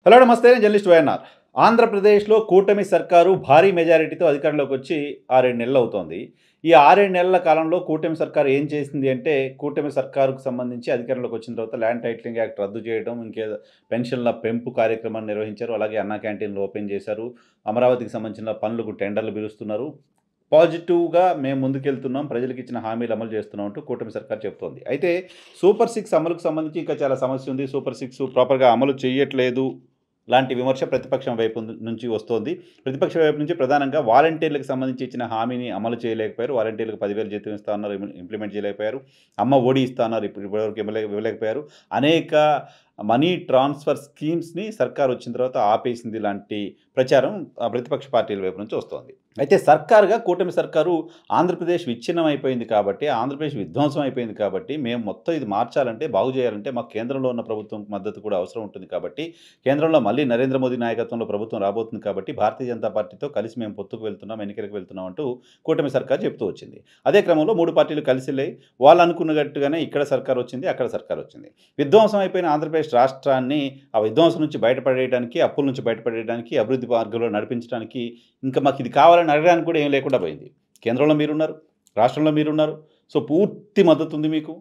Hello నమస్తే, నేను journalist YNR. ఆంధ్రప్రదేశ్లో కూటమి సర్కారు భారీ మెజారిటీతో అధికారంలోకి వచ్చి 6-7 నెలలు అవుతోంది. ఈ 6-7 నెలల కాలంలో కూటమి సర్కారు ఏం చేసింది అంటే, కూటమి సర్కారుకు సంబంధించి అధికారంలోకి వచ్చిన తర్వాత ల్యాండ్ టైటిలింగ్ యాక్ట్ రద్దు చేయడం, ఇంకేదో పెన్షన్ల పెంపు కార్యక్రమాన్ని నిర్వహించారు. అలాగే అన్నా క్యాంటీన్లు ఓపెన్ చేశారు. అమరావతికి సంబంధించిన పనులకు టెండర్లు పిలుస్తున్నారు. పాజిటివ్‌గా మేము ముందుకెళ్తున్నాం, ప్రజలకు ఇచ్చిన హామీలు అమలు చేస్తున్నాం అంటూ కూటమి సర్కార్ చెప్తోంది. అయితే సూపర్ 6 అమలుకు సంబంధించి ఇంకా చాలా సమస్య ఉంది. సూపర్ 6 ప్రాపర్‌గా అమలు చేయట్లేదు లాంటి విమర్శ ప్రతిపక్షం వైపు నుంచి వస్తోంది. ప్రతిపక్ష వైపు నుంచి ప్రధానంగా వాలంటీర్లకు సంబంధించి ఇచ్చిన హామీని అమలు చేయలేకపోయారు. వాలంటీర్లకు 10,000 జీతం ఇస్తా అన్నారు, ఇంప్లిమెంట్ చేయలేకపోయారు. అమ్మ ఒడి ఇస్తా అన్నారు, ఇప్పటివరకు ఇవ్వలేకపోయారు. అనేక మనీ ట్రాన్స్ఫర్ స్కీమ్స్‌ని సర్కార్ వచ్చిన తర్వాత ఆపేసింది లాంటి ప్రచారం ప్రతిపక్ష పార్టీల వైపు నుంచి వస్తోంది. అయితే సర్కారుగా కూటమి సర్కారు ఆంధ్రప్రదేశ్ విచ్ఛిన్నం అయిపోయింది కాబట్టి, ఆంధ్రప్రదేశ్ విధ్వంసం అయిపోయింది కాబట్టి, మేము మొత్తం ఇది మార్చాలంటే, బాగు చేయాలంటే మాకు కేంద్రంలో ఉన్న ప్రభుత్వం మద్దతు కూడా అవసరం ఉంటుంది కాబట్టి, కేంద్రంలో మళ్ళీ నరేంద్ర మోదీ నాయకత్వంలో ప్రభుత్వం రాబోతుంది కాబట్టి, భారతీయ జనతా పార్టీతో కలిసి మేము పొత్తుకు వెళ్తున్నాం, ఎన్నికలకు వెళ్తున్నాం అంటూ కూటమి సర్కార్ చెప్తూ వచ్చింది. అదే క్రమంలో 3 పార్టీలు కలిసిలే వాళ్ళు అనుకున్నట్టుగానే ఇక్కడ సర్కార్ వచ్చింది, అక్కడ సర్కార్ వచ్చింది. విధ్వంసం అయిపోయిన ఆంధ్రప్రదేశ్ రాష్ట్రాన్ని ఆ విధ్వంసం నుంచి బయటపడేయడానికి, అప్పుల నుంచి బయటపడేయడానికి, అభివృద్ధి మార్గంలో నడిపించడానికి, ఇంకా మాకు ఇది కావాలని అడగడానికి కూడా ఏం లేకుండా పోయింది. కేంద్రంలో మీరున్నారు, రాష్ట్రంలో మీరున్నారు. సో పూర్తి మద్దతు ఉంది మీకు.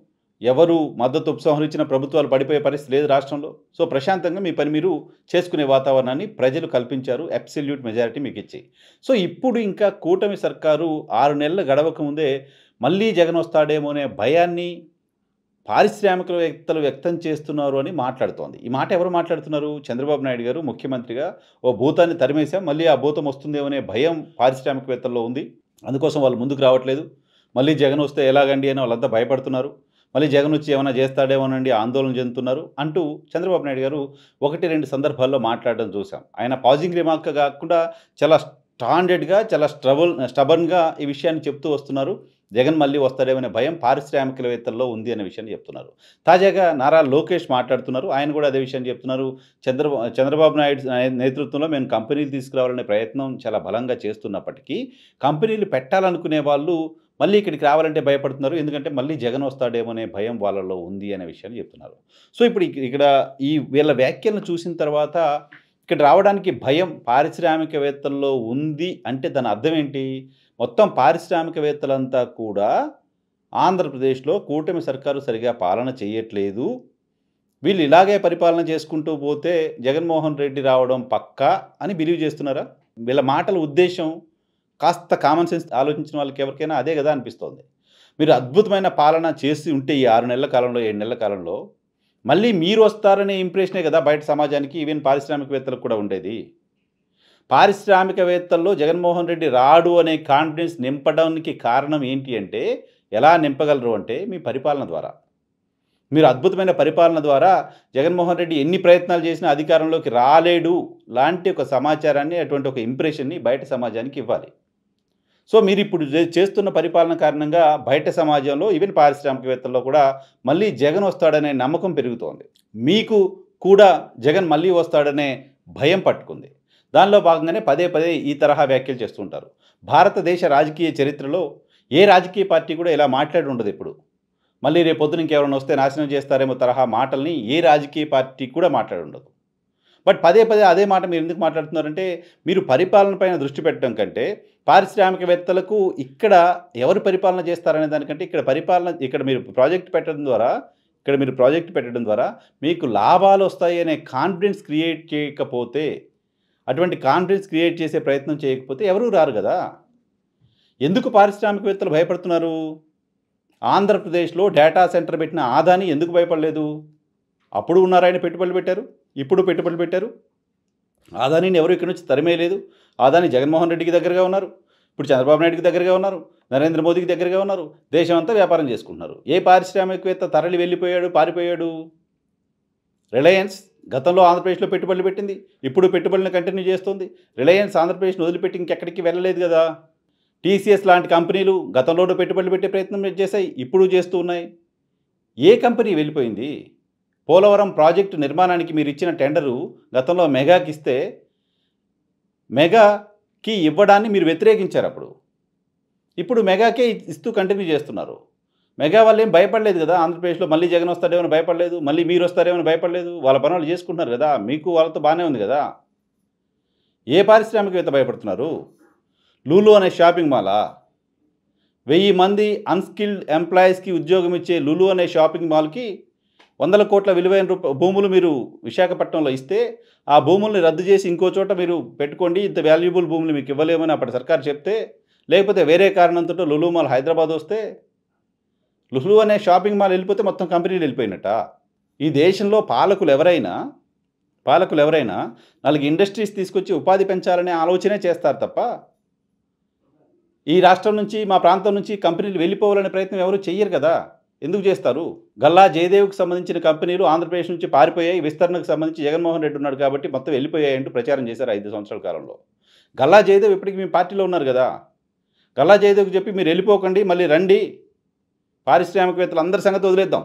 ఎవరు మద్దతు ఉపసంహరించిన ప్రభుత్వాలు పడిపోయే పరిస్థితి లేదు రాష్ట్రంలో. సో ప్రశాంతంగా మీ పని మీరు చేసుకునే వాతావరణాన్ని ప్రజలు కల్పించారు. అబ్సల్యూట్ మెజారిటీ మీకు ఇచ్చి. సో ఇప్పుడు ఇంకా కూటమి సర్కారు 6 నెలలు గడవక ముందే మళ్ళీ జగన్ వస్తాడేమో అనే భయాన్ని పారిశ్రామికవేత్తలు వ్యక్తం చేస్తున్నారు అని మాట్లాడుతోంది. ఈ మాట ఎవరు మాట్లాడుతున్నారు? చంద్రబాబు నాయుడు గారు ముఖ్యమంత్రిగా ఓ భూతాన్ని తరిమేశాం, మళ్ళీ ఆ భూతం వస్తుందేమో అనే భయం పారిశ్రామికవేత్తల్లో ఉంది. అందుకోసం వాళ్ళు ముందుకు రావట్లేదు. మళ్ళీ జగన్ వస్తే ఎలాగండి అని వాళ్ళంతా భయపడుతున్నారు. మళ్ళీ జగన్ వచ్చి ఏమైనా చేస్తాడేమోనండి ఆందోళన చెందుతున్నారు అంటూ చంద్రబాబు నాయుడు గారు 1-2 సందర్భాల్లో మాట్లాడడం చూసాం. ఆయన పాజింగ్ రిమార్క్ కాకుండా చాలా స్టాండర్డ్‌గా, చాలా స్టబర్న్‌గా ఈ విషయాన్ని చెప్తూ వస్తున్నారు. జగన్ మళ్ళీ వస్తాడేమనే భయం పారిశ్రామికవేత్తల్లో ఉంది అనే విషయాన్ని చెప్తున్నారు. తాజాగా నారా లోకేష్ మాట్లాడుతున్నారు. ఆయన కూడా అదే విషయాన్ని చెప్తున్నారు. చంద్రబాబు నాయుడు నేతృత్వంలో మేము కంపెనీలు తీసుకురావాలనే ప్రయత్నం చాలా బలంగా చేస్తున్నప్పటికీ, కంపెనీలు పెట్టాలనుకునే వాళ్ళు మళ్ళీ ఇక్కడికి రావాలంటే భయపడుతున్నారు. ఎందుకంటే మళ్ళీ జగన్ వస్తాడేమో అనే భయం వాళ్ళలో ఉంది అనే విషయాన్ని చెప్తున్నారు. సో ఇప్పుడు ఇక్కడ ఈ వీళ్ళ వ్యాఖ్యలను చూసిన తర్వాత ఇక్కడ రావడానికి భయం పారిశ్రామికవేత్తల్లో ఉంది అంటే దాని అర్థం ఏంటి? మొత్తం పారిశ్రామికవేత్తలంతా కూడా ఆంధ్రప్రదేశ్లో కూటమి సర్కారు సరిగా పాలన చేయట్లేదు, వీళ్ళు ఇలాగే పరిపాలన చేసుకుంటూ పోతే జగన్మోహన్ రెడ్డి రావడం పక్కా అని బిలీవ్ చేస్తున్నారా? వీళ్ళ మాటల ఉద్దేశం కాస్త కామన్ సెన్స్ ఆలోచించిన వాళ్ళకి ఎవరికైనా అదే కదా అనిపిస్తోంది. మీరు అద్భుతమైన పాలన చేసి ఉంటే ఈ 6 నెలల కాలంలో, 7 నెలల కాలంలో మళ్ళీ మీరు వస్తారనే ఇంప్రెషనే కదా బయట సమాజానికి, ఈవెన్ పారిశ్రామికవేత్తలకు కూడా ఉండేది. పారిశ్రామికవేత్తల్లో జగన్మోహన్ రెడ్డి రాడు అనే కాన్ఫిడెన్స్ నింపడానికి కారణం ఏంటి అంటే, ఎలా నింపగలరు అంటే మీ పరిపాలన ద్వారా. మీరు అద్భుతమైన పరిపాలన ద్వారా జగన్మోహన్ రెడ్డి ఎన్ని ప్రయత్నాలు చేసినా అధికారంలోకి రాలేడు లాంటి ఒక సమాచారాన్ని, అటువంటి ఒక ఇంప్రెషన్ని బయట సమాజానికి ఇవ్వాలి. సో మీరు ఇప్పుడు చేస్తున్న పరిపాలన కారణంగా బయట సమాజంలో, ఈవెన్ పారిశ్రామికవేత్తల్లో కూడా మళ్ళీ జగన్ వస్తాడనే నమ్మకం పెరుగుతోంది. మీకు కూడా జగన్ మళ్ళీ వస్తాడనే భయం పట్టుకుంది. దానిలో భాగంగానే పదే పదే ఈ తరహా వ్యాఖ్యలు చేస్తుంటారు. భారతదేశ రాజకీయ చరిత్రలో ఏ రాజకీయ పార్టీ కూడా ఇలా మాట్లాడి ఉండదు ఎప్పుడు. మళ్ళీ రేపు పొద్దున ఇంకెవరైనా వస్తే నాశనం చేస్తారేమో తరహా మాటల్ని ఏ రాజకీయ పార్టీ కూడా మాట్లాడి ఉండదు. బట్ పదే పదే అదే మాట మీరు ఎందుకు మాట్లాడుతున్నారంటే, మీరు పరిపాలన పైన దృష్టి పెట్టడం కంటే, పారిశ్రామికవేత్తలకు ఇక్కడ ఎవరు పరిపాలన చేస్తారనే దానికంటే, ఇక్కడ మీరు ప్రాజెక్ట్ పెట్టడం ద్వారా మీకు లాభాలు వస్తాయి అనే కాన్ఫిడెన్స్ క్రియేట్ చేయకపోతే, అటువంటి కాన్ఫిడెన్స్ క్రియేట్ చేసే ప్రయత్నం చేయకపోతే ఎవరూ రారు కదా. ఎందుకు పారిశ్రామికవేత్తలు భయపడుతున్నారు? ఆంధ్రప్రదేశ్లో డేటా సెంటర్ పెట్టిన ఆదాని ఎందుకు భయపడలేదు? అప్పుడు ఉన్నారాయన పెట్టుబడులు పెట్టారు, ఇప్పుడు పెట్టుబడులు పెట్టారు. ఆదానిని ఎవరు ఇక్కడి నుంచి తరిమేయలేదు. ఆదాని జగన్మోహన్ రెడ్డికి దగ్గరగా ఉన్నారు, ఇప్పుడు చంద్రబాబు నాయుడికి దగ్గరగా ఉన్నారు, నరేంద్ర మోదీకి దగ్గరగా ఉన్నారు. దేశం అంతా వ్యాపారం చేసుకుంటున్నారు. ఏ పారిశ్రామికవేత్త తరలి వెళ్ళిపోయాడు, పారిపోయాడు? రిలయన్స్ గతంలో ఆంధ్రప్రదేశ్లో పెట్టుబడులు పెట్టింది, ఇప్పుడు పెట్టుబడులను కంటిన్యూ చేస్తుంది. రిలయన్స్ ఆంధ్రప్రదేశ్ను వదిలిపెట్టి ఇంకెక్కడికి వెళ్ళలేదు కదా. టీసీఎస్ లాంటి కంపెనీలు గతంలోనూ పెట్టుబడులు పెట్టే ప్రయత్నం చేశాయి, ఇప్పుడు చేస్తూ ఉన్నాయి. ఏ కంపెనీ వెళ్ళిపోయింది? పోలవరం ప్రాజెక్టు నిర్మాణానికి మీరు ఇచ్చిన టెండరు గతంలో మెగాకి ఇస్తే, మెగాకి ఇవ్వడాన్ని మీరు వ్యతిరేకించారు అప్పుడు. ఇప్పుడు మెగాకే ఇస్తూ కంటిన్యూ చేస్తున్నారు. మెగా వాళ్ళేం భయపడలేదు కదా! ఆంధ్రప్రదేశ్‌లో మళ్ళీ జగన్ వస్తాడేమో అని భయపడలేదు. మళ్ళీ మీరొస్తారేమో అని భయపడలేదు. వాళ్ళ పని వాళ్ళు చేసుకుంటున్నారు గదా! మీకు వాళ్ళతో బానే ఉంది గదా! ఏ పారిశ్రామికవేత్త భయపడుతున్నారు? లూలు అనే షాపింగ్ మాలా? 1000 మంది అన్‌స్కిల్డ్ ఎంప్లాయీస్‌కి ఉద్యోగం ఇచ్చే లులు అనే షాపింగ్ మాల్‌కి వందల కోట్ల విలువైన భూములు మీరు విశాఖపట్నంలో ఇస్తే, ఆ భూముల్ని రద్దు చేసి ఇంకో చోట మీరు పెట్టుకోండి. ఇంత వాల్యుబుల్ భూములు మీకు ఇవ్వలేమని అప్పటి సర్కారు చెప్తే, లేకపోతే వేరే కారణంతోటో లులు మాల్ హైదరాబాద్ వస్తే, లులు అనే షాపింగ్ మాల్ వెళ్ళిపోతే మొత్తం కంపెనీలు వెళ్ళిపోయినట్టా? ఈ దేశంలో పాలకులెవరైనా 4 ఇండస్ట్రీస్ తీసుకొచ్చి ఉపాధి పెంచాలనే ఆలోచనే చేస్తారు తప్ప, ఈ రాష్ట్రం నుంచి, మా ప్రాంతం నుంచి కంపెనీలు వెళ్ళిపోవాలనే ప్రయత్నం ఎవరు చెయ్యరు కదా! ఎందుకు చేస్తారు? గల్లా జయదేవ్‌కి సంబంధించిన కంపెనీలు ఆంధ్రప్రదేశ్ నుంచి పారిపోయాయి. విస్తరణకు సంబంధించి జగన్మోహన్ రెడ్డి ఉన్నాడు కాబట్టి మొత్తం వెళ్ళిపోయాయంటూ ప్రచారం చేశారు 5 సంవత్సరాల కాలంలో. గల్లా జయదేవ్ ఇప్పటికి మీ పార్టీలో ఉన్నారు గదా! గల్లా జయదేవ్‌కి చెప్పి మీరు వెళ్ళిపోకండి, మళ్ళీ రండి. పారిశ్రామికవేత్తలందరి సంగతి వదిలేద్దాం.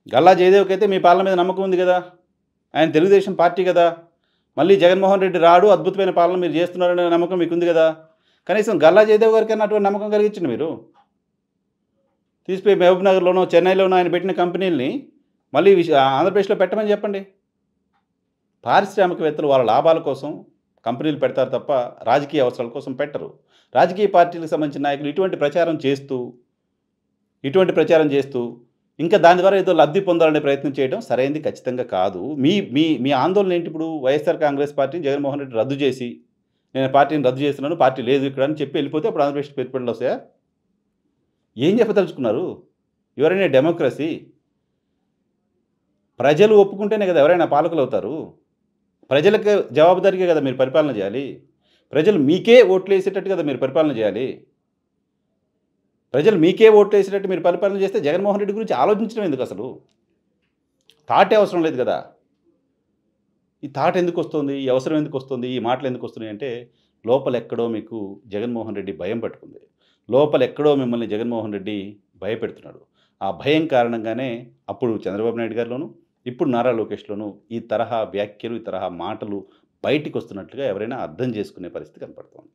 గల్లా జయదేవ్‌కైతే మీ పాలన మీద నమ్మకం ఉంది గదా! ఆయన తెలుగుదేశం పార్టీ గదా! మళ్ళీ జగన్మోహన్ రెడ్డి రాడు, అద్భుతమైన పాలన మీరు చేస్తున్నారనే నమ్మకం మీకుంది గదా! కనీసం గల్లా జయదేవ్ గారికన్నా అటువంటి నమ్మకం కలిగించండి మీరు. తీసిపోయి మహబూబ్ నగర్‌లోనో, చెన్నైలోనో ఆయన పెట్టిన కంపెనీలని మళ్ళీ ఆంధ్రప్రదేశ్‌లో పెట్టమని చెప్పండి. పారిశ్రామికవేత్తలు వాళ్ళ లాభాల కోసం కంపెనీలు పెడతారు తప్ప, రాజకీయ అవసరాల కోసం పెట్టరు. రాజకీయ పార్టీలకు సంబంధించిన నాయకులు ఇటువంటి ప్రచారం చేస్తూ, ఇంకా దాని ద్వారా ఏదో లబ్ధి పొందాలనే ప్రయత్నం చేయడం సరైంది ఖచ్చితంగా కాదు. మీ మీ మీ ఆందోళన ఏంటి ఇప్పుడు? వైఎస్ఆర్ కాంగ్రెస్ పార్టీని జగన్మోహన్ రెడ్డి రద్దు చేసి, నేను పార్టీని రద్దు చేస్తున్నాను, పార్టీ లేదు ఇక్కడ అని చెప్పి వెళ్ళిపోతే అప్పుడు ఆంధ్రప్రదేశ్ పెట్టుబడులు వస్తాయా? ఏం చెప్పదలుచుకున్నారు? ఎవరైనా డెమోక్రసీ. ప్రజలు ఒప్పుకుంటేనే కదా ఎవరైనా పాలకులవుతారు. ప్రజలకు జవాబుదారీగా కదా మీరు పరిపాలన చేయాలి. ప్రజలు మీకే ఓట్లేసేటట్టు కదా మీరు పరిపాలన చేయాలి. ప్రజలు మీకే ఓట్లేసేటట్టు మీరు పరిపాలన చేస్తే జగన్మోహన్ రెడ్డి గురించి ఆలోచించడం ఎందుకసలు? థాటే అవసరం లేదు కదా! ఈ థాట్ ఎందుకొస్తుంది? ఈ అవసరం ఎందుకొస్తుంది? ఈ మాటలు ఎందుకొస్తున్నాయి అంటే, లోపలెక్కడో మీకు జగన్మోహన్ రెడ్డి భయం పట్టుకుంది. లోపలెక్కడో మిమ్మల్ని జగన్మోహన్ రెడ్డి భయపెడుతున్నాడు. ఆ భయం కారణంగానే అప్పుడు చంద్రబాబు నాయుడు గారిలోను, ఇప్పుడు నారా లోకేష్‌లోను ఈ తరహా వ్యాఖ్యలు, ఈ తరహా మాటలు బయటికొస్తున్నట్లుగా ఎవరైనా అర్థం చేసుకునే పరిస్థితి కనపడుతోంది.